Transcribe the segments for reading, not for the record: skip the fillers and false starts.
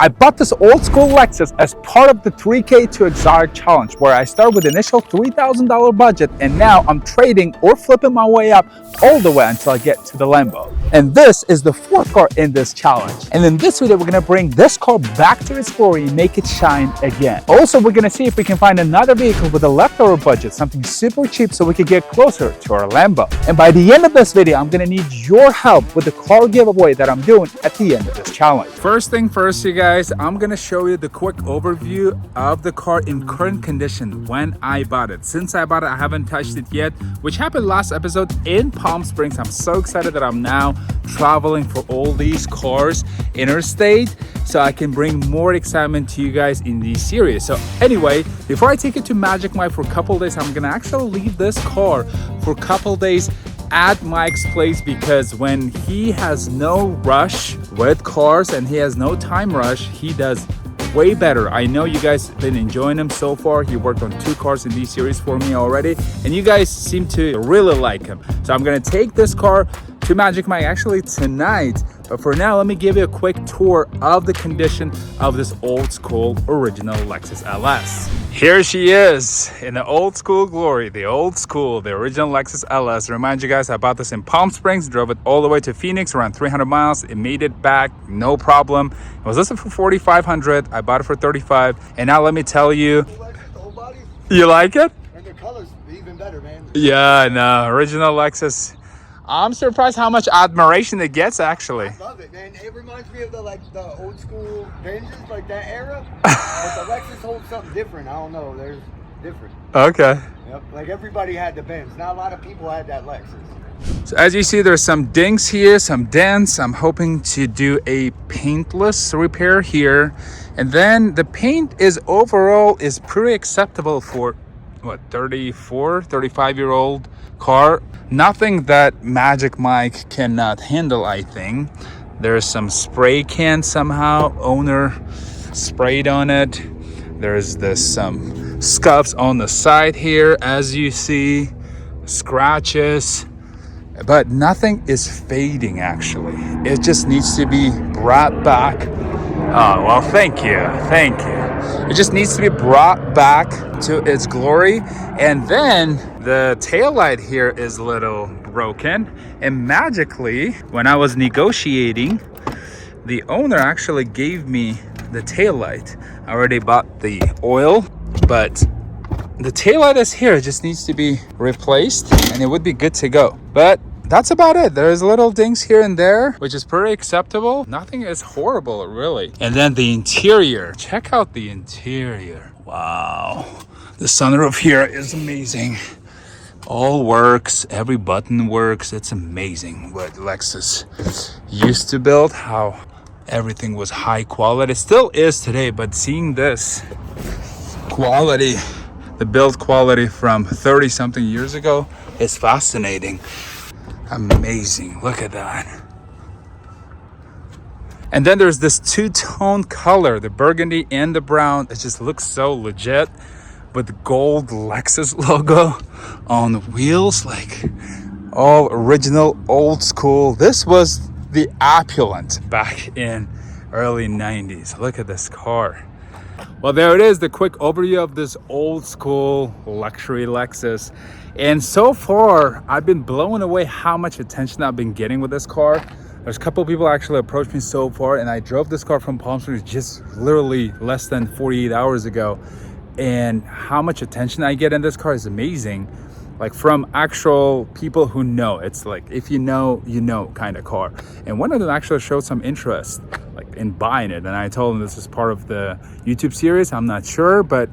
I bought this old school Lexus as part of the 3K to Exotic Challenge, where I start with initial $3,000 budget, and now I'm trading or flipping my way up all the way until I get to the Lambo. And this is the fourth car in this challenge. And in this video, we're gonna bring this car back to its glory and make it shine again. Also, we're gonna see if we can find another vehicle with a leftover budget, something super cheap so we can get closer to our Lambo. And by the end of this video, I'm gonna need your help with the car giveaway that I'm doing at the end of this challenge. First thing first, you guys, I'm gonna show you the quick overview of the car in current condition when I bought it. Since I bought it, I haven't touched it yet, which happened last episode in Palm Springs. I'm so excited that I'm now traveling for all these cars interstate, so I can bring more excitement to you guys in these series. So anyway, before I take it to Magic Mike for a couple days, I'm gonna actually leave this car for a couple days at Mike's place, because when he has no rush with cars and he has no time rush, he does way better. I know you guys have been enjoying him so far. He worked on 2 cars in these series for me already, and you guys seem to really like him. So I'm gonna take this car to Magic Mike actually tonight. But for now, let me give you a quick tour of the condition of this old school original Lexus LS. Here she is in the old school glory, the original Lexus LS. Remind you guys, I bought this in Palm Springs, drove it all the way to Phoenix, around 300 miles. It made it back, no problem. It was listed for $4,500. I bought it for $35. And now let me tell you, you like it? And the color's even better, man. Yeah, no, original Lexus. I'm surprised how much admiration it gets, actually. I love it, man. It reminds me of the old school Benjis, like that era. But the Lexus holds something different. I don't know. There's different. Okay. Yep. Like everybody had the Benz. Not a lot of people had that Lexus. So as you see, there's some dings here, some dents. I'm hoping to do a paintless repair here. And then the paint is overall is pretty acceptable for what, 35-year-old car. Nothing that Magic Mike cannot handle, I think. There's some spray can somehow owner sprayed on it. There's some scuffs on the side here, as you see, scratches, but nothing is fading actually. It just needs to be brought back. Oh, well, thank you. It just needs to be brought back to its glory. And then the taillight here is a little broken. And magically, when I was negotiating, the owner actually gave me the taillight. I already bought the oil, but the taillight is here. It just needs to be replaced and it would be good to go. But that's about it. There's little dings here and there, which is pretty acceptable. Nothing is horrible, really. And then the interior. Check out the interior. Wow. The sunroof here is amazing. All works. Every button works. It's amazing what Lexus used to build. How everything was high quality. It still is today, but seeing this quality, the build quality from 30-something years ago is fascinating. Amazing. Look at that. And then there's this 2-tone color, the burgundy and the brown. It just looks so legit with the gold Lexus logo on the wheels, like all original, old school. This was the opulent back in early 90s. Look at this car. Well, there it is, the quick overview of this old school luxury Lexus. And so far, I've been blown away how much attention I've been getting with this car. There's a couple people actually approached me so far, and I drove this car from Palm Springs just literally less than 48 hours ago. And how much attention I get in this car is amazing. Like from actual people who know. It's like, if you know kind of car. And one of them actually showed some interest like in buying it. And I told him this is part of the YouTube series. I'm not sure, but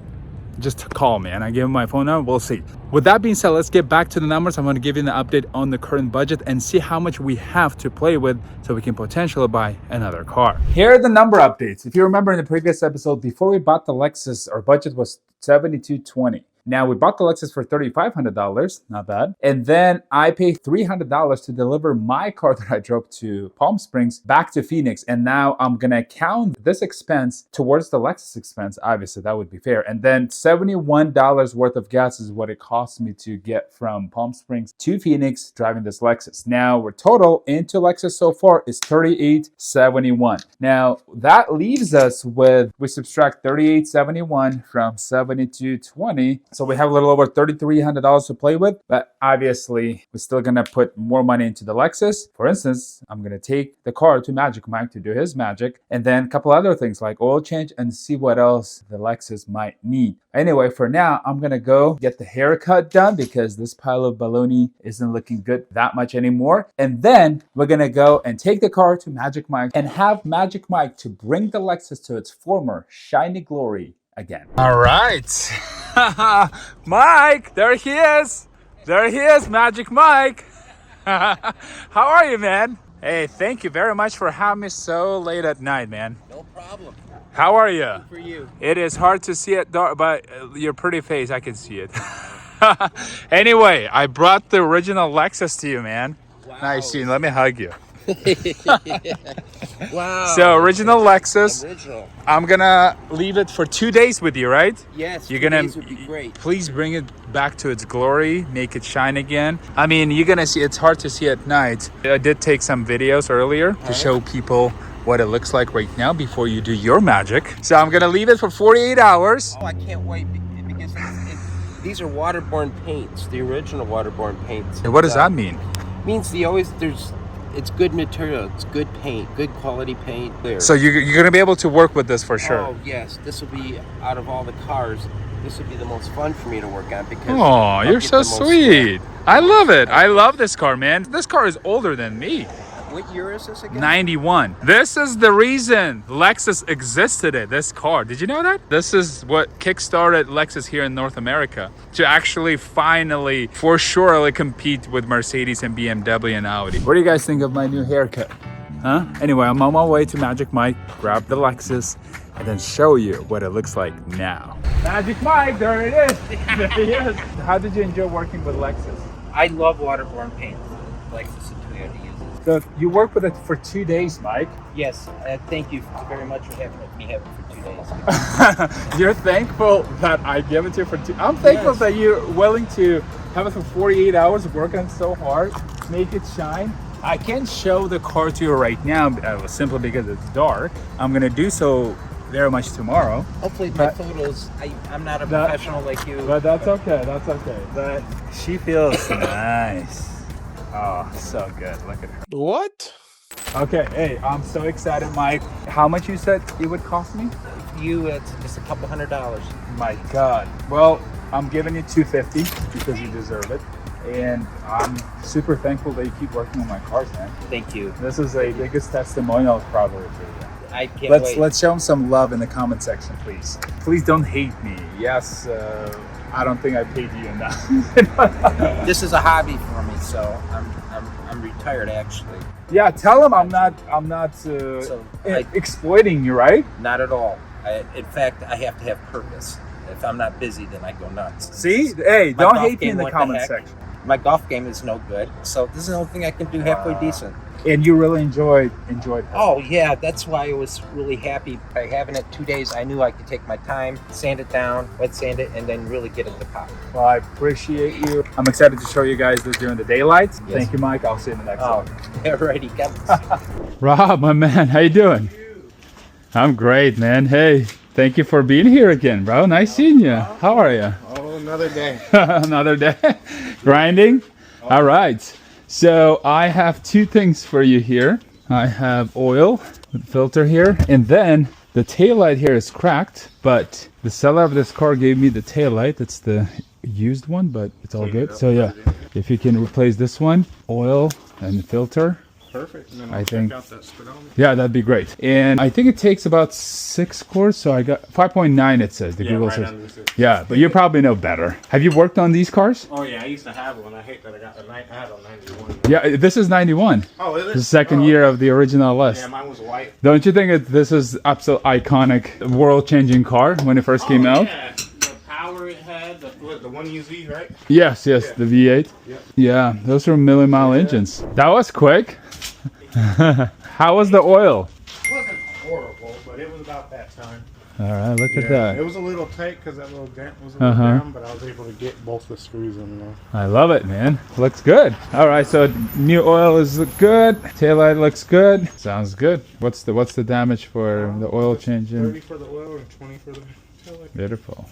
just call me. And I gave him my phone number. We'll see. With that being said, let's get back to the numbers. I'm going to give you an update on the current budget and see how much we have to play with so we can potentially buy another car. Here are the number updates. If you remember in the previous episode, before we bought the Lexus, our budget was $7,220. Now, we bought the Lexus for $3,500, not bad. And then I paid $300 to deliver my car that I drove to Palm Springs back to Phoenix. And now I'm gonna count this expense towards the Lexus expense. Obviously, that would be fair. And then $71 worth of gas is what it cost me to get from Palm Springs to Phoenix driving this Lexus. Now, we're total into Lexus so far is $38.71. Now, that leaves us with, we subtract $38.71 from $72.20. So we have a little over $3,300 to play with, but obviously we're still gonna put more money into the Lexus. For instance, I'm gonna take the car to Magic Mike to do his magic, and then a couple other things like oil change and see what else the Lexus might need. Anyway, for now, I'm gonna go get the haircut done because this pile of baloney isn't looking good that much anymore. And then we're gonna go and take the car to Magic Mike and have Magic Mike to bring the Lexus to its former shiny glory again. All right. Mike, there he is. There he is, Magic Mike. How are you, man? Hey, thank you very much for having me so late at night, man. No problem. How are you? Good for you. It is hard to see it dark, but your pretty face, I can see it. Anyway, I brought the original Lexus to you, man. Wow. Nice seeing you. Let me hug you. Wow. So, original Lexus. Original. I'm gonna leave it for 2 days with you, right? Yes. You're 2 gonna days would be great. please bring it back to its glory, make it shine again. I mean, you're gonna see, it's hard to see at night. I did take some videos earlier to show people what it looks like right now before you do your magic. So I'm gonna leave it for 48 hours. Oh, I can't wait because these are waterborne paints, the original waterborne paints. What does that mean? Means it's good material, it's good paint, good quality paint there. So you're gonna be able to work with this for sure. Oh yes, this will be, out of all the cars, this would be the most fun for me to work on because Oh, you're so sweet. I love it. I love this car, man. This car is older than me. What year is this again? 91. This is the reason Lexus existed, this car. Did you know that? This is what kickstarted Lexus here in North America to actually finally, for sure, compete with Mercedes and BMW and Audi. What do you guys think of my new haircut? Huh? Anyway, I'm on my way to Magic Mike, grab the Lexus, and then show you what it looks like now. Magic Mike, there it is. There he is. How did you enjoy working with Lexus? I love waterborne paint. Lexus and Toyota uses. So you worked with it for 2 days, Mike. Yes, thank you very much for having me have it for 2 days. You're thankful that I gave it to you for 2. I'm thankful that you're willing to have it for 48 hours, work on it so hard, make it shine. I can't show the car to you right now simply because it's dark. I'm gonna do so very much tomorrow. Hopefully my photos, I'm not a professional like you. But that's okay, that's okay. But she feels nice. Oh, so good. Look at her. What? Okay, hey, I'm so excited, Mike. How much you said it would cost me? You, it's just a couple $100. My God. Well, I'm giving you $250 because you deserve it. And I'm super thankful that you keep working on my cars, man. Thank you. This is the biggest testimonial probably for you. I can't wait. Let's show them some love in the comment section, please. Please don't hate me. Yes, I don't think I paid you enough. This is a hobby for me, so I'm retired actually. Yeah, tell them I'm not exploiting you, right? Not at all. In fact, I have to have purpose. If I'm not busy, then I go nuts. See? Hey, don't hate me in the comment section. My golf game is no good, so this is the only thing I can do halfway decent. And you really enjoyed it. Oh yeah, that's why I was really happy by having it 2 days. I knew I could take my time, sand it down, wet sand it, and then really get it to pop. Well, I appreciate you. I'm excited to show you guys this during the daylight. Yes. Thank you, Mike. I'll see you in the next one. Alrighty, got Rob, my man, how you doing? I'm great, man. Hey, thank you for being here again, bro. Nice seeing you. How are you? Oh, another day. Another day. Grinding? All right. So I have 2 things for you here. I have oil with filter here, and then the taillight here is cracked, but the seller of this car gave me the taillight. It's the used one, but it's all good. So yeah, if you can replace this one, oil and filter. Perfect. And then I think, check out that speedometer. yeah, that'd be great. And I think it takes about 6 cores, so I got 5.9. It says the Google right says. under the 6. Yeah, but you probably know better. Have you worked on these cars? Oh yeah, I used to have one. I hate that I got I had a 91. Yeah, this is 91. Oh, is it? The second year of the original list. Yeah, mine was white. Don't you think this is absolute iconic, world-changing car when it first came out? Yeah, the power it had, the what, the 1UZ, right? Yes, Yeah. the V8. Yep. Yeah, those are million-mile engines. That was quick. How was the oil? It wasn't horrible, but it was about that time. All right, look at It that. was a little tight because that little dent was a little down, but I was able to get both the screws in there. I love it, man. Looks good. All right, so new oil is good. Taillight looks good. Sounds good. What's the damage for the oil changing? 30 for the oil and 20 for the taillight. Beautiful.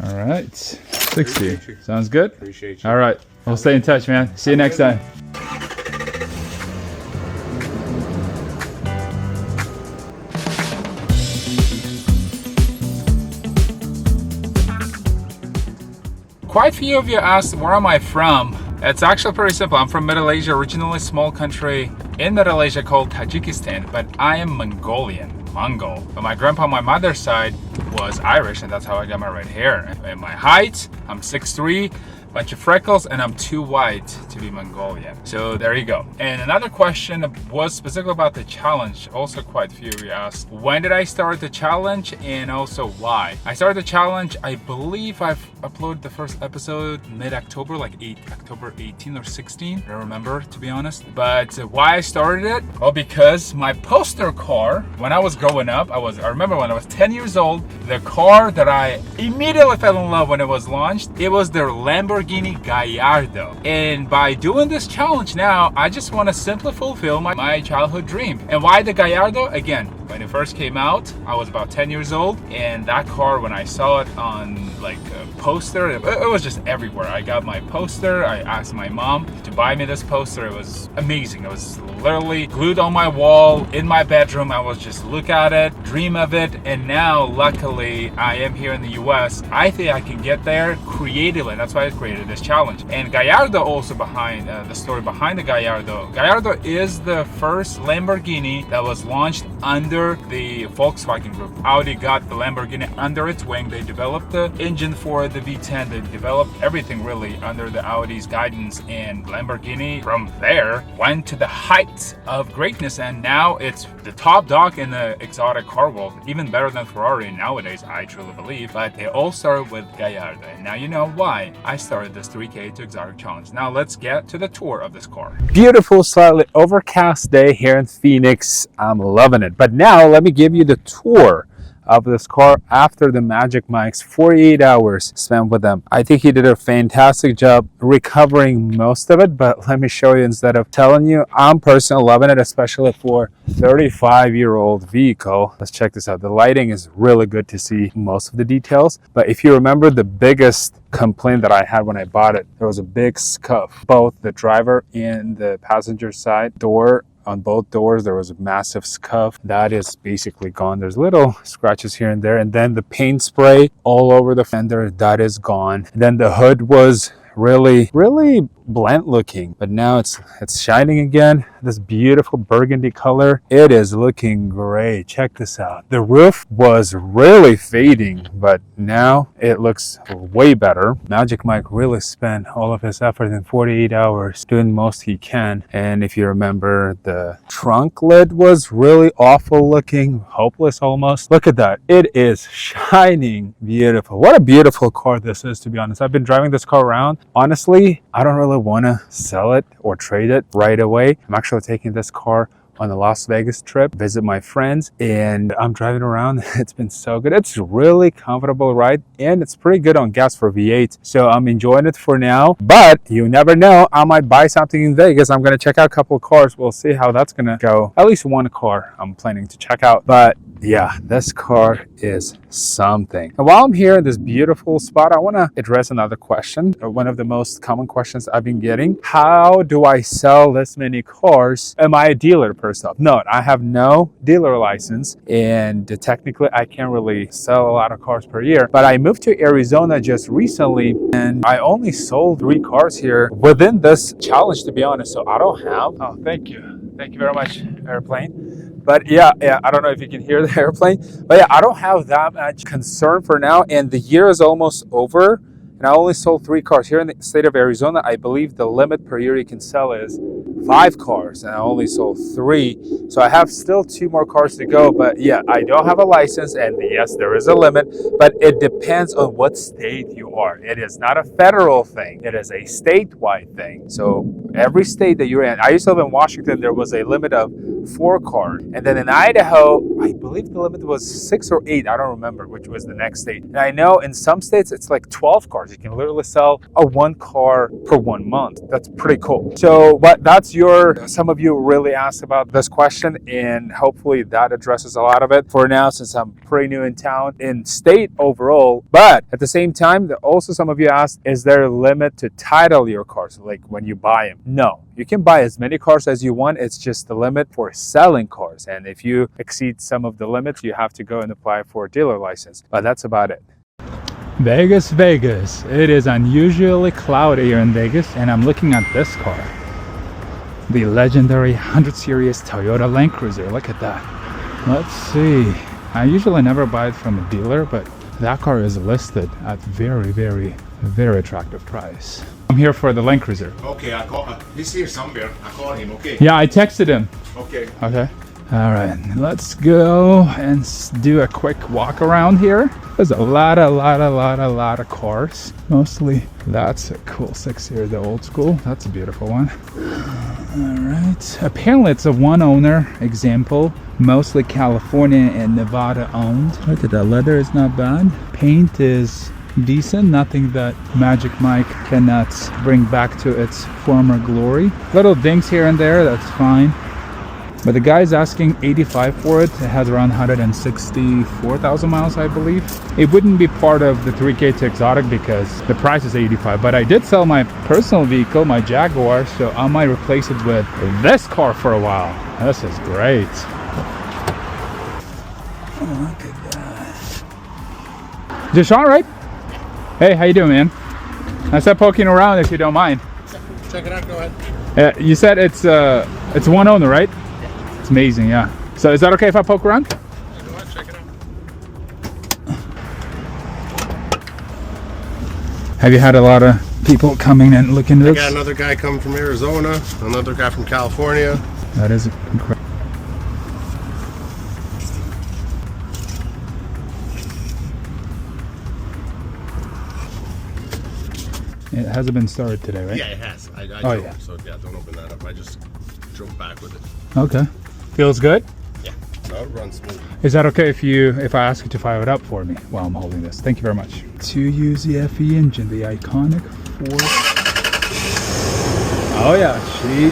All right, 60. Appreciate you. Sounds good. Appreciate you. All right, we'll stay in touch, man. See you next time. Quite a few of you asked, where am I from? It's actually pretty simple. I'm from Middle Asia, originally a small country in Middle Asia called Tajikistan, but I am Mongol. But my grandpa on my mother's side was Irish, and that's how I got my red hair. And my height, I'm 6'3", bunch of freckles, and I'm too white to be Mongolian. So there you go. And another question was specifically about the challenge. Also quite a few of you asked, when did I start the challenge and also why? I started the challenge, I believe I've uploaded the first episode mid-October, like October 18 or 16. I don't remember, to be honest. But why I started it? Well, because my poster car, when I was growing up, I remember when I was 10 years old, the car that I immediately fell in love when it was launched, it was their Lamborghini Gallardo. And by doing this challenge now, I just want to simply fulfill my childhood dream. And why the Gallardo? Again, when it first came out, I was about 10 years old, and that car, when I saw it on like a poster, it was just everywhere. I got my poster, I asked my mom to buy me this poster. It was amazing. It was literally glued on my wall in my bedroom. I was just look at it, dream of it, and now luckily I am here in the US. I think I can get there creatively. That's why I created this challenge. And Gallardo also behind the story behind the Gallardo. Gallardo is the first Lamborghini that was launched under the Volkswagen Group. Audi got the Lamborghini under its wing. They developed the engine for the V10. They developed everything really under the Audi's guidance, and Lamborghini from there went to the heights of greatness, and now it's the top dog in the exotic car world, even better than Ferrari nowadays, I truly believe. But they all started with Gallardo, and now you know why I started this 3K to Exotic Challenge. Now let's get to the tour of this car. Beautiful, slightly overcast day here in Phoenix. I'm loving it. But now let me give you the tour of this car after the Magic Mike's 48 hours spent with them. I think he did a fantastic job recovering most of it, but let me show you instead of telling you. I'm personally loving it, especially for 35-year-old vehicle. Let's check this out. The lighting is really good to see most of the details, but if you remember, the biggest complaint that I had when I bought it, there was a big scuff, both the driver and the passenger side door. On both doors there was a massive scuff. That is basically gone. There's little scratches here and there, and then the paint spray all over the fender, that is gone. Then the hood was really blunt looking, but now it's shining again. This beautiful burgundy color, it is looking great. Check this out. The roof was really fading, but now it looks way better. Magic Mike really spent all of his effort in 48 hours doing most he can. And if you remember, the trunk lid was really awful looking, hopeless almost. Look at that. It is shining beautiful. What a beautiful car this is, to be honest. I've been driving this car around. Honestly, I don't really want to sell it or trade it right away. I'm actually taking this car on the Las Vegas trip, visit my friends, and I'm driving around. It's been so good. It's really comfortable ride, and it's pretty good on gas for V8. So I'm enjoying it for now, but you never know. I might buy something in Vegas. I'm going to check out a couple of cars. We'll see how that's going to go. At least one car I'm planning to check out. But yeah, this car is something. And while I'm here in this beautiful spot, I want to address another question. One of the most common questions I've been getting. How do I sell this many cars? Am I a dealer first off? No, I have no dealer license, and technically I can't really sell a lot of cars per year. But I moved to Arizona just recently, and I only sold 3 cars here within this challenge, to be honest. So I don't have, oh, thank you very much, airplane. But yeah, I don't know if you can hear the airplane, but yeah, I don't have that much concern for now, and the year is almost over. and I only sold 3 cars. Here in the state of Arizona, I believe the limit per year you can sell is 5 cars, and I only sold 3. So I have still 2 more cars to go, but yeah, I don't have a license, and yes, there is a limit, but it depends on what state you are. It is not a federal thing. It is a statewide thing. So every state that you're in, I used to live in Washington, there was a limit of 4 cars. And then in Idaho, I believe the limit was 6 or 8. I don't remember which was the next state. And I know in some states, it's like 12 cars. You can literally sell a 1 car per 1 month. That's pretty cool. So, but that's some of you really asked about this question, and hopefully that addresses a lot of it for now, since I'm pretty new in town, in state overall. But at the same time, also some of you asked, is there a limit to title your cars, like when you buy them? No, you can buy as many cars as you want. It's just the limit for selling cars. And if you exceed some of the limits, you have to go and apply for a dealer license. But that's about it. Vegas, Vegas. It is unusually cloudy here in Vegas, and I'm looking at this car. The legendary 100 Series Toyota Land Cruiser. Look at that. Let's see. I usually never buy it from a dealer, but that car is listed at very attractive price. I'm here for the Land Cruiser. Okay, I call. He's here somewhere. I called him. Okay. Yeah, I texted him. Okay. Okay. All right, let's go and do a quick walk around here. There's a lot of cars. Mostly, that's a cool 6 Series, the old school. That's a beautiful one. All right. Apparently, it's a 1 owner example. Mostly California and Nevada owned. Look at that, leather is not bad. Paint is decent, nothing that Magic Mike cannot bring back to its former glory. Little dings here and there, that's fine. But the guy's asking 85 for it. It has around 164,000 miles, I believe. It wouldn't be part of the 3K to exotic because the price is 85. But I did sell my personal vehicle, my Jaguar, so I might replace it with this car for a while. This is great. Oh, look at that. Deshaun, right? Hey, how you doing, man? I said poking around if you don't mind. Check it out. Go ahead. You said it's 1 owner, right? It's amazing, yeah. So is that okay if I poke around? Go ahead, check it out. Have you had a lot of people coming and looking at I this? got another guy coming from Arizona, another guy from California. That is incredible. It hasn't been started today, right? Yeah, it has. I drove, yeah. So yeah, don't open that up. I just drove back with it. Okay. Feels good? Yeah. No, it runs smooth. Is that okay if I ask you to fire it up for me while I'm holding this? Thank you very much. 2UZ FE engine, the iconic 4. Oh yeah, she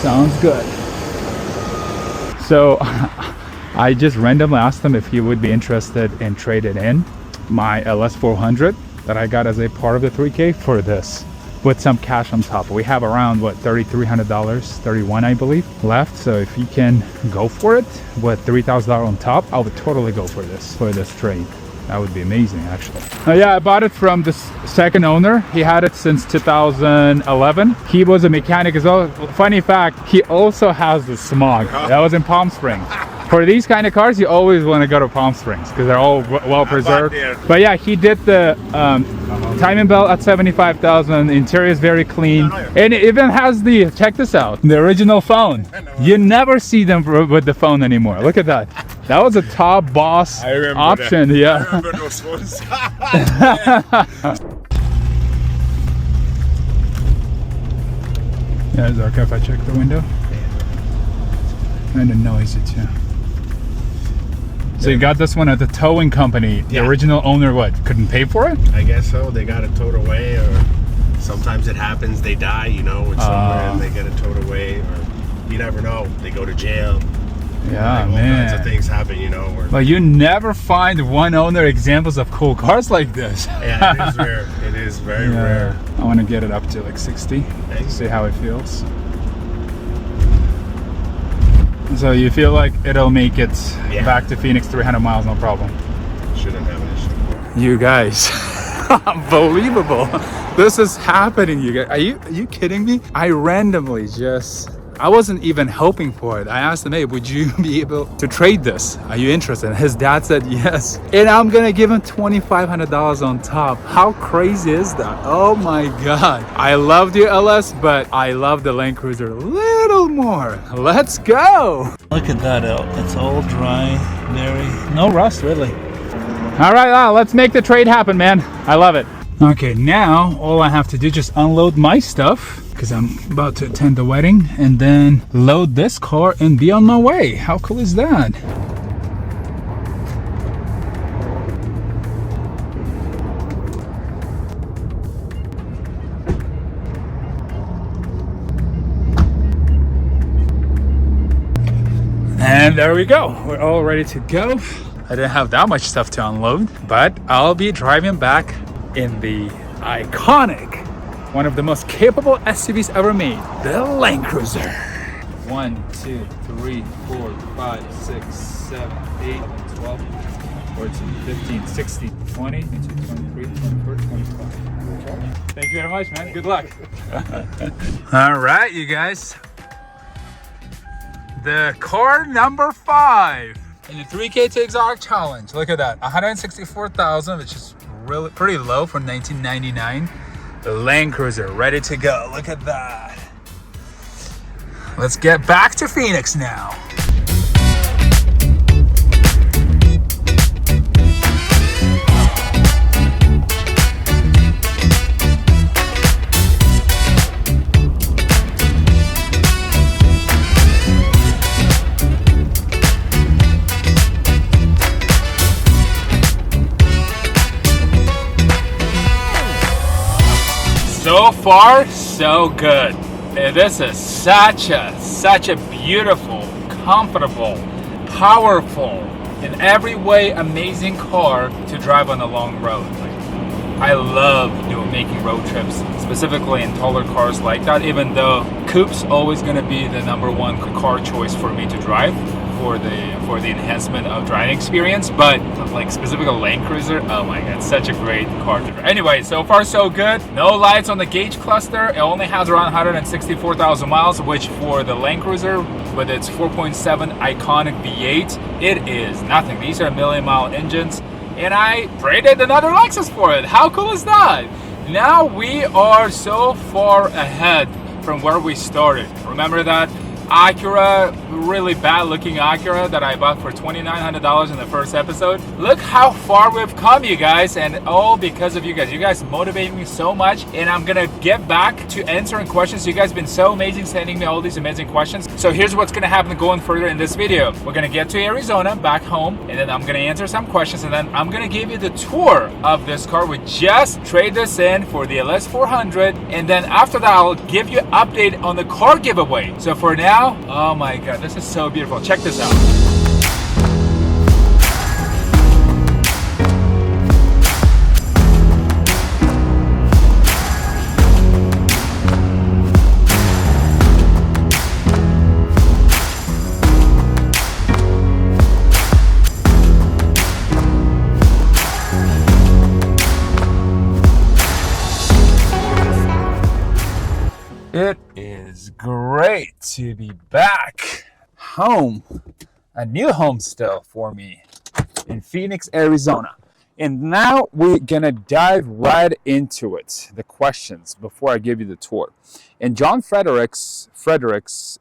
sounds good. So I just randomly asked him if he would be interested in trading in my LS400 that I got as a part of the 3K for this, with some cash on top. We have around what, $3,300, $31 I believe left. So if you can go for it with $3,000 on top, I would totally go for this trade. That would be amazing, actually. Yeah, I bought it from the second owner. He had it since 2011. He was a mechanic as well. Funny fact, he also has the smog. That was in Palm Springs. For these kind of cars, you always want to go to Palm Springs because they're all well preserved. But yeah, he did the timing belt at 75,000. Interior is very clean, and it even has the, check this out, the original phone. You never see them with the phone anymore. Look at that. That was a top boss option. That. Yeah. I remember those phones. Yeah, is it okay if I check the window? And the noisy too. So you got this one at the towing company. The original owner, what, couldn't pay for it? I guess so. They got it towed away, or sometimes it happens. They die, you know, it's somewhere and they get it towed away, or you never know. They go to jail. Yeah, like, man. all kinds of things happen, you know. But you never find one owner examples of cool cars like this. Yeah, it is rare. It is very rare. I want to get it up to like 60 to see how it feels. So you feel like it'll make it back to Phoenix 300 miles, no problem? Shouldn't have an issue. You guys, unbelievable. This is happening, you guys. Are you kidding me? I randomly just I wasn't even hoping for it. I asked him, hey, would you be able to trade this? Are you interested? And his dad said yes. And I'm gonna give him $2,500 on top. How crazy is that? Oh my God. I love the LS, but I love the Land Cruiser a little more. Let's go. Look at that out. It's all dry, very, no rust really. All right, let's make the trade happen, man. I love it. Okay, now all I have to do is just unload my stuff because I'm about to attend the wedding, and then load this car and be on my way. How cool is that? And there we go. We're all ready to go. I didn't have that much stuff to unload, but I'll be driving back in the iconic, one of the most capable SUVs ever made, the Land Cruiser. 1, 2, 3, 4, 5, 6, 7, 8, 12, 14, 15, 16, 20, 22, 23, 24, 25. Okay. Thank you very much, man. Good luck. All right, you guys. The car number 5 in the 3K to Exotic Challenge. Look at that, 164,000, which is really pretty low for 1999. The Land Cruiser, ready to go. Look at that. Let's get back to Phoenix now. So far, so good. This is such a beautiful, comfortable, powerful, in every way amazing car to drive on a long road. I love making road trips, specifically in taller cars like that, even though coupe's always going to be the #1 car choice for me to drive for the enhancement of driving experience, but like specifically Land Cruiser, oh my God, such a great car to drive. Anyway, so far so good. No lights on the gauge cluster. It only has around 164,000 miles, which for the Land Cruiser with its 4.7 iconic V8, it is nothing. These are million-mile engines, and I traded another Lexus for it. How cool is that? Now we are so far ahead from where we started. Remember that Acura, really bad looking Acura that I bought for $2,900 in the first episode? Look how far we've come, you guys, and all because of you guys. You guys motivate me so much, and I'm gonna get back to answering questions. You guys have been so amazing sending me all these amazing questions. So here's what's gonna happen going further in this video. We're gonna get to Arizona, back home, and then I'm gonna answer some questions, and then I'm gonna give you the tour of this car. We just trade this in for the LS400, and then after that I'll give you an update on the car giveaway. So for now, oh my God, this is so beautiful. Check this out. It is great to be back home, a new home still for me in Phoenix, Arizona. And now we're gonna dive right into it, the questions, before I give you the tour. And John Fredericks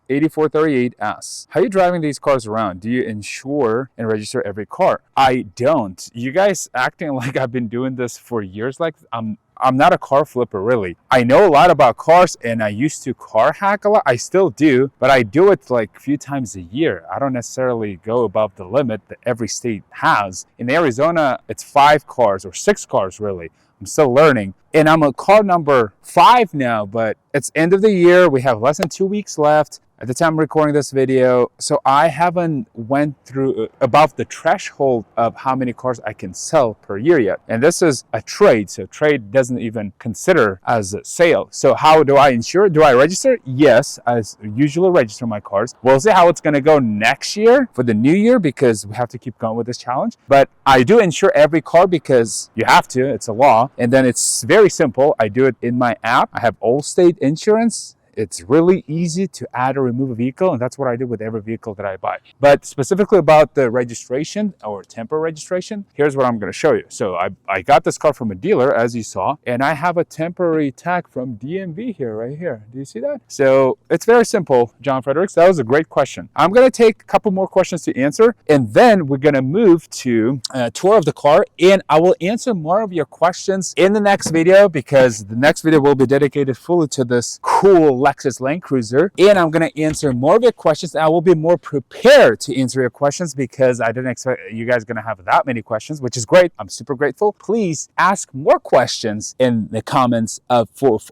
8438 asks, how are you driving these cars around? Do you insure and register every car? I don't. You guys acting like I've been doing this for years. Like I'm not a car flipper, really. I know a lot about cars, and I used to car hack a lot. I still do, but I do it like a few times a year. I don't necessarily go above the limit that every state has. In Arizona, it's 5 cars or 6 cars, really. I'm still learning. And I'm a car number 5 now, but it's end of the year. We have less than 2 weeks left at the time I'm recording this video. So I haven't went through above the threshold of how many cars I can sell per year yet. And this is a trade. So trade doesn't even consider as a sale. So how do I insure? Do I register? Yes, I usually register my cars. We'll see how it's going to go next year for the new year, because we have to keep going with this challenge. But I do insure every car because you have to. It's a law. And then it's very simple. I do it in my app. I have Allstate insurance. It's really easy to add or remove a vehicle, and that's what I do with every vehicle that I buy. But specifically about the registration or temporary registration, here's what I'm going to show you. So I got this car from a dealer, as you saw, and I have a temporary tag from DMV here, right here. Do you see that? So it's very simple, John Fredericks. That was a great question. I'm going to take a couple more questions to answer, and then we're going to move to a tour of the car, and I will answer more of your questions in the next video, because the next video will be dedicated fully to this cool Lexus Land Cruiser, and I'm going to answer more of your questions. I will be more prepared to answer your questions because I didn't expect you guys going to have that many questions, which is great. I'm super grateful. Please ask more questions in the comments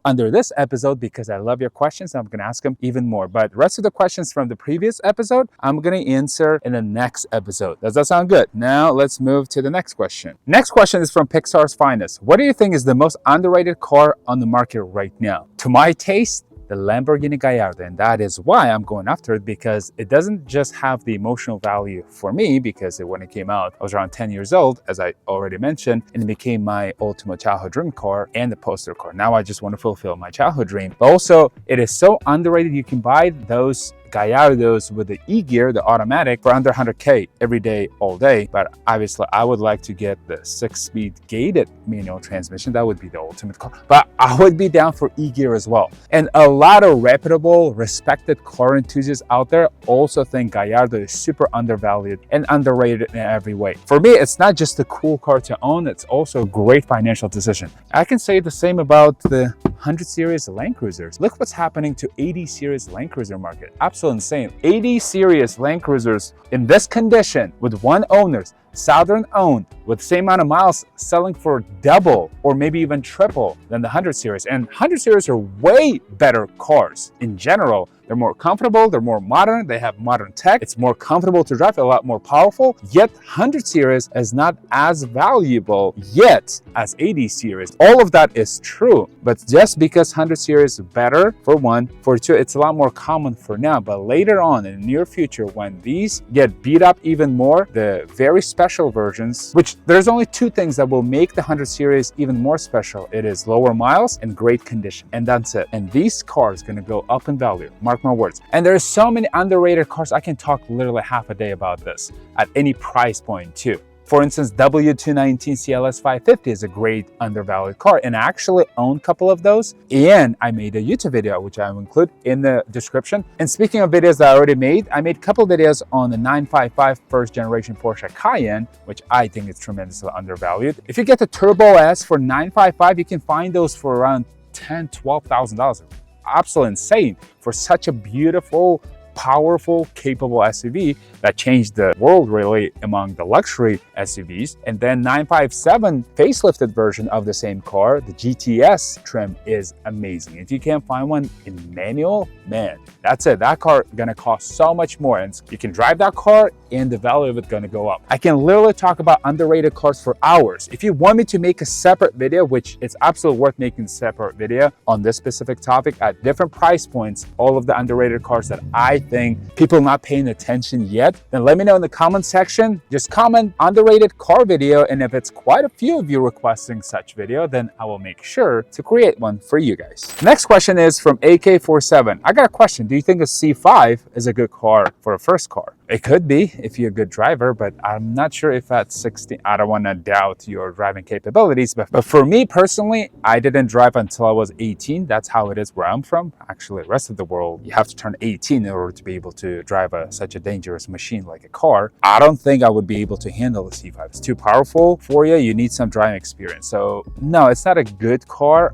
under this episode, because I love your questions. I'm going to ask them even more. But the rest of the questions from the previous episode, I'm going to answer in the next episode. Does that sound good? Now let's move to the next question. Next question is from Pixar's Finest. What do you think is the most underrated car on the market right now? To my taste, the Lamborghini Gallardo, and that is why I'm going after it, because it doesn't just have the emotional value for me, because when it came out, I was around 10 years old, as I already mentioned, and it became my ultimate childhood dream car and the poster car. Now I just want to fulfill my childhood dream. But also, it is so underrated. You can buy those Gallardos with the e-gear, the automatic, for under 100K every day, all day. But obviously, I would like to get the 6-speed gated manual transmission. That would be the ultimate car. But I would be down for e-gear as well. And a lot of reputable, respected car enthusiasts out there also think Gallardo is super undervalued and underrated in every way. For me, it's not just a cool car to own, it's also a great financial decision. I can say the same about the 100 series Land Cruisers. Look what's happening to 80 series Land Cruiser market. Absolutely insane. 80 series Land Cruisers in this condition with one owners, Southern owned, with the same amount of miles, selling for double or maybe even triple than the 100 series. And 100 series are way better cars in general. They're more comfortable, they're more modern, they have modern tech, it's more comfortable to drive, a lot more powerful, yet 100 series is not as valuable yet as 80 series. All of that is true, but just because 100 series is better, for one, for two, it's a lot more common for now, but later on in the near future, when these get beat up even more, the very special versions, which there's only two things that will make the 100 series even more special. It is lower miles and great condition, and that's it. And these cars are gonna go up in value. Mark my words. And there's so many underrated cars. I can talk literally half a day about this at any price point too. For instance, W219 CLS 550 is a great undervalued car, and I actually own a couple of those, and I made a YouTube video which I will include in the description. And speaking of videos that I already made, I made a couple of videos on the 955 first generation Porsche Cayenne, which I think is tremendously undervalued. If you get the Turbo S for 955, you can find those for around $10,000-$12,000. Absolutely insane for such a beautiful, powerful, capable SUV that changed the world really among the luxury SUVs. And then 957 facelifted version of the same car, the GTS trim, is amazing. If you can't find one in manual, man, that's it. That car gonna cost so much more, and you can drive that car and the value of it gonna go up. I can literally talk about underrated cars for hours. If you want me to make a separate video, which it's absolutely worth making a separate video on this specific topic at different price points, all of the underrated cars that I think people are not paying attention yet, then let me know in the comment section. Just comment underrated car video, and if it's quite a few of you requesting such video, then I will make sure to create one for you guys. Next question is from AK47. I got a question. Do you think a C5 is a good car for a first car? It could be if you're a good driver, but I'm not sure if at 16, I don't want to doubt your driving capabilities, but for me personally, I didn't drive until I was 18. That's how it is where I'm from. Actually, the rest of the world, you have to turn 18 in order to be able to drive such a dangerous machine like a car. I don't think I would be able to handle the C5. It's too powerful for you. You need some driving experience. So no, it's not a good car.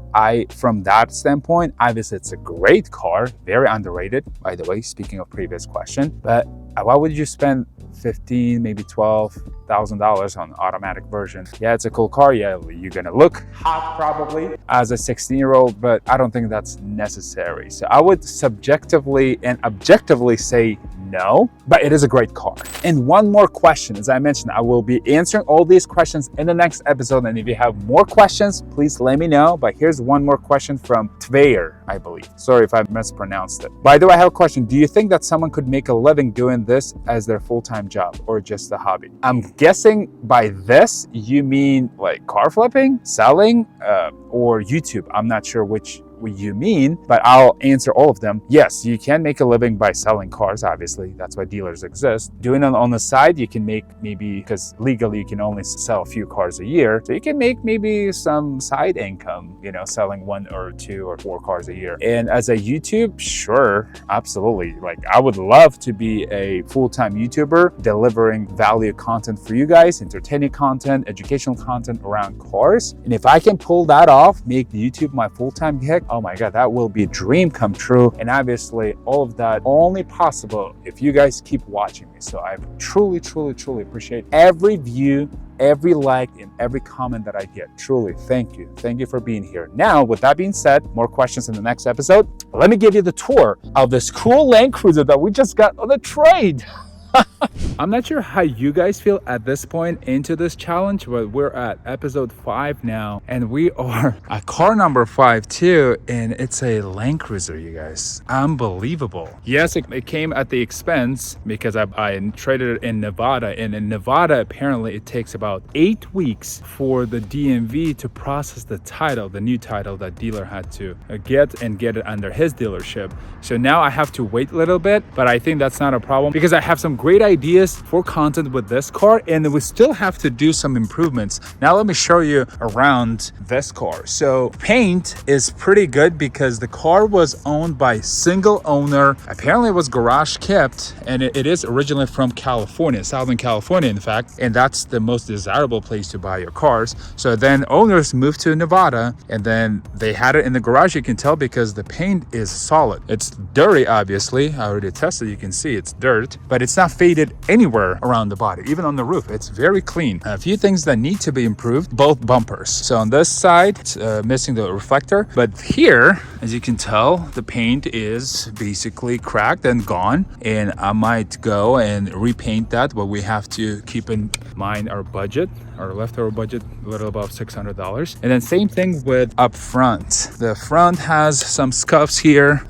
From that standpoint, obviously it's a great car, very underrated, by the way, speaking of previous question, but why would you spend $15,000, maybe $12,000 on automatic version? Yeah, it's a cool car. Yeah, you're gonna look hot probably as a 16-year-old, but I don't think that's necessary. So I would subjectively and objectively say no, but it is a great car. And one more question, as I mentioned, I will be answering all these questions in the next episode. And if you have more questions, please let me know. But here's one more question from Tveir, I believe. Sorry if I mispronounced it. By the way, I have a question. Do you think that someone could make a living doing this as their full-time job or just a hobby? I'm guessing by this, you mean like car flipping, selling, or YouTube. I'm not sure which what you mean, but I'll answer all of them. Yes, you can make a living by selling cars, obviously. That's why dealers exist. Doing it on the side, you can make maybe, because legally you can only sell a few cars a year, so you can make maybe some side income, you know, selling 1 or 2 or 4 cars a year. And as a YouTube, sure, absolutely. Like, I would love to be a full-time YouTuber delivering value content for you guys, entertaining content, educational content around cars. And if I can pull that off, make YouTube my full-time gig, oh my God, that will be a dream come true. And obviously all of that only possible if you guys keep watching me. So I truly, truly, truly appreciate every view, every like, and every comment that I get. Truly, thank you. Thank you for being here. Now, with that being said, more questions in the next episode. Let me give you the tour of this cool Land Cruiser that we just got on the trade. I'm not sure how you guys feel at this point into this challenge, but we're at episode 5 now, and we are at car number 5 too, and it's a Land Cruiser, you guys. Unbelievable. Yes, it came at the expense because I traded it in Nevada, and in Nevada apparently it takes about 8 weeks for the DMV to process the title, the new title that dealer had to get it under his dealership. So now I have to wait a little bit, but I think that's not a problem because I have some great ideas for content with this car, and we still have to do some improvements. Now let me show you around this car. So paint is pretty good because the car was owned by single owner. Apparently it was garage kept, and it is originally from California, Southern California in fact, and that's the most desirable place to buy your cars. So then owners moved to Nevada, and then they had it in the garage. You can tell because the paint is solid. It's dirty, obviously. I already tested, you can see it's dirt, but it's not faded anywhere around the body, even on the roof. It's very clean. A few things that need to be improved, both bumpers. So on this side, it's missing the reflector, but here, as you can tell, the paint is basically cracked and gone, and I might go and repaint that, but we have to keep in mind our budget, our leftover budget, a little above $600. And then same thing with up front. The front has some scuffs here,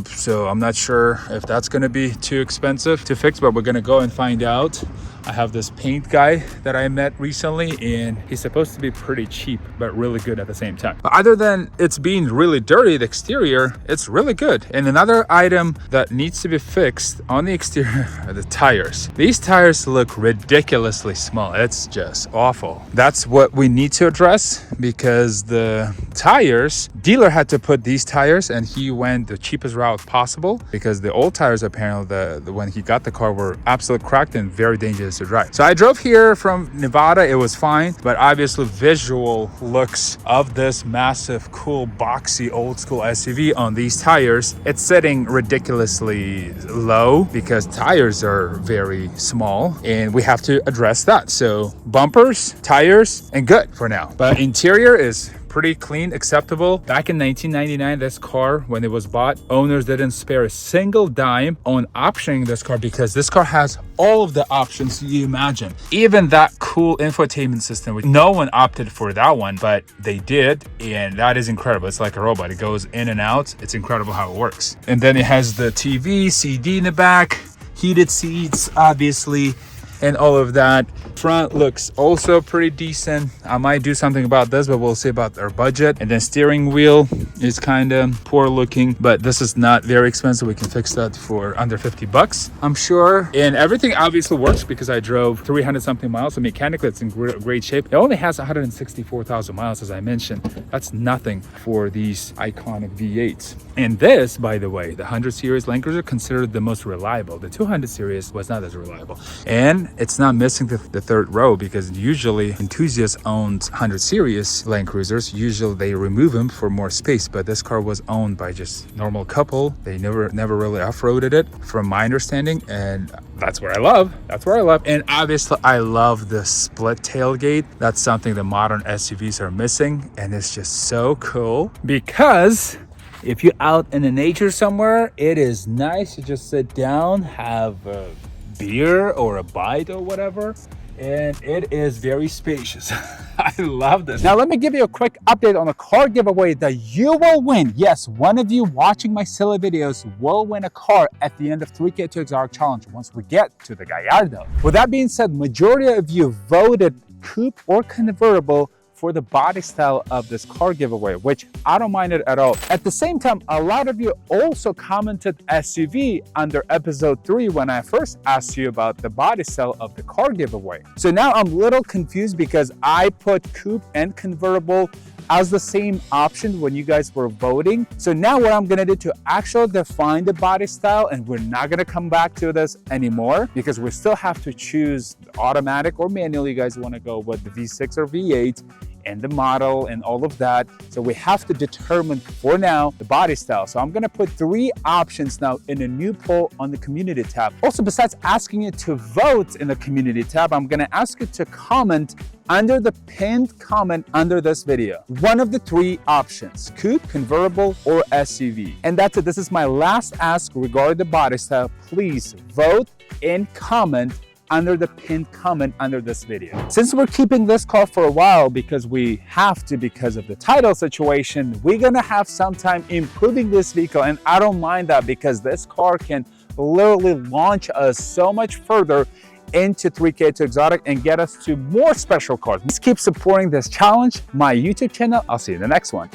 so I'm not sure if that's going to be too expensive to fix, but we're going to go and find out. I have this paint guy that I met recently, and he's supposed to be pretty cheap but really good at the same time. But other than it's being really dirty, the exterior, it's really good. And another item that needs to be fixed on the exterior are the tires. These tires look ridiculously small. It's just awful. That's what we need to address, because the tires, dealer had to put these tires, and he went the cheapest route possible because the old tires, apparently when he got the car, were absolutely cracked and very dangerous to drive. So I drove here from Nevada, it was fine, but obviously visual looks of this massive, cool, boxy, old school SUV on these tires, it's sitting ridiculously low because tires are very small, and we have to address that. So bumpers, tires, and good for now. But interior is pretty clean, acceptable. Back in 1999, this car, when it was bought, owners didn't spare a single dime on optioning this car because this car has all of the options you imagine. Even that cool infotainment system, which no one opted for that one, but they did, and that is incredible. It's like a robot. It goes in and out. It's incredible how it works. And then it has the TV, CD in the back, heated seats, obviously, and all of that. Front looks also pretty decent. I might do something about this, but we'll see about our budget. And then steering wheel is kind of poor looking, but this is not very expensive. We can fix that for under 50 bucks, I'm sure. And everything obviously works because I drove 300 something miles, so mechanically it's in great shape. It only has 164,000 miles, as I mentioned. That's nothing for these iconic V8s. And this, by the way, the 100 series Land Cruiser, considered the most reliable. The 200 series was not as reliable. And it's not missing the third row, because usually enthusiasts owned 100 series Land Cruisers. Usually they remove them for more space, but this car was owned by just normal couple. They never really off-roaded it, from my understanding, and that's what I love. That's what I love. And obviously I love the split tailgate. That's something the modern SUVs are missing, and it's just so cool because if you're out in the nature somewhere, it is nice to just sit down, have a beer or a bite or whatever, and it is very spacious. I love this. Now let me give you a quick update on the car giveaway that you will win. Yes, one of you watching my silly videos will win a car at the end of 3K to Exotic Challenge once we get to the Gallardo. With that being said, majority of you voted coupe or convertible for the body style of this car giveaway, which I don't mind it at all. At the same time, a lot of you also commented SUV under episode 3 when I first asked you about the body style of the car giveaway. So now I'm a little confused because I put coupe and convertible as the same option when you guys were voting. So now what I'm gonna do to actually define the body style, and we're not gonna come back to this anymore because we still have to choose automatic or manual. You guys wanna go with the V6 or V8 and the model and all of that. So we have to determine for now the body style. So I'm gonna put 3 options now in a new poll on the community tab. Also, besides asking you to vote in the community tab, I'm gonna ask you to comment under the pinned comment under this video. One of the 3 options, coupe, convertible, or SUV. And that's it. This is my last ask regarding the body style. Please vote and comment under the pinned comment under this video. Since we're keeping this car for a while because we have to because of the title situation, we're gonna have some time improving this vehicle, and I don't mind that because this car can literally launch us so much further into 3K to exotic and get us to more special cars. Please keep supporting this challenge, my YouTube channel. I'll see you in the next one.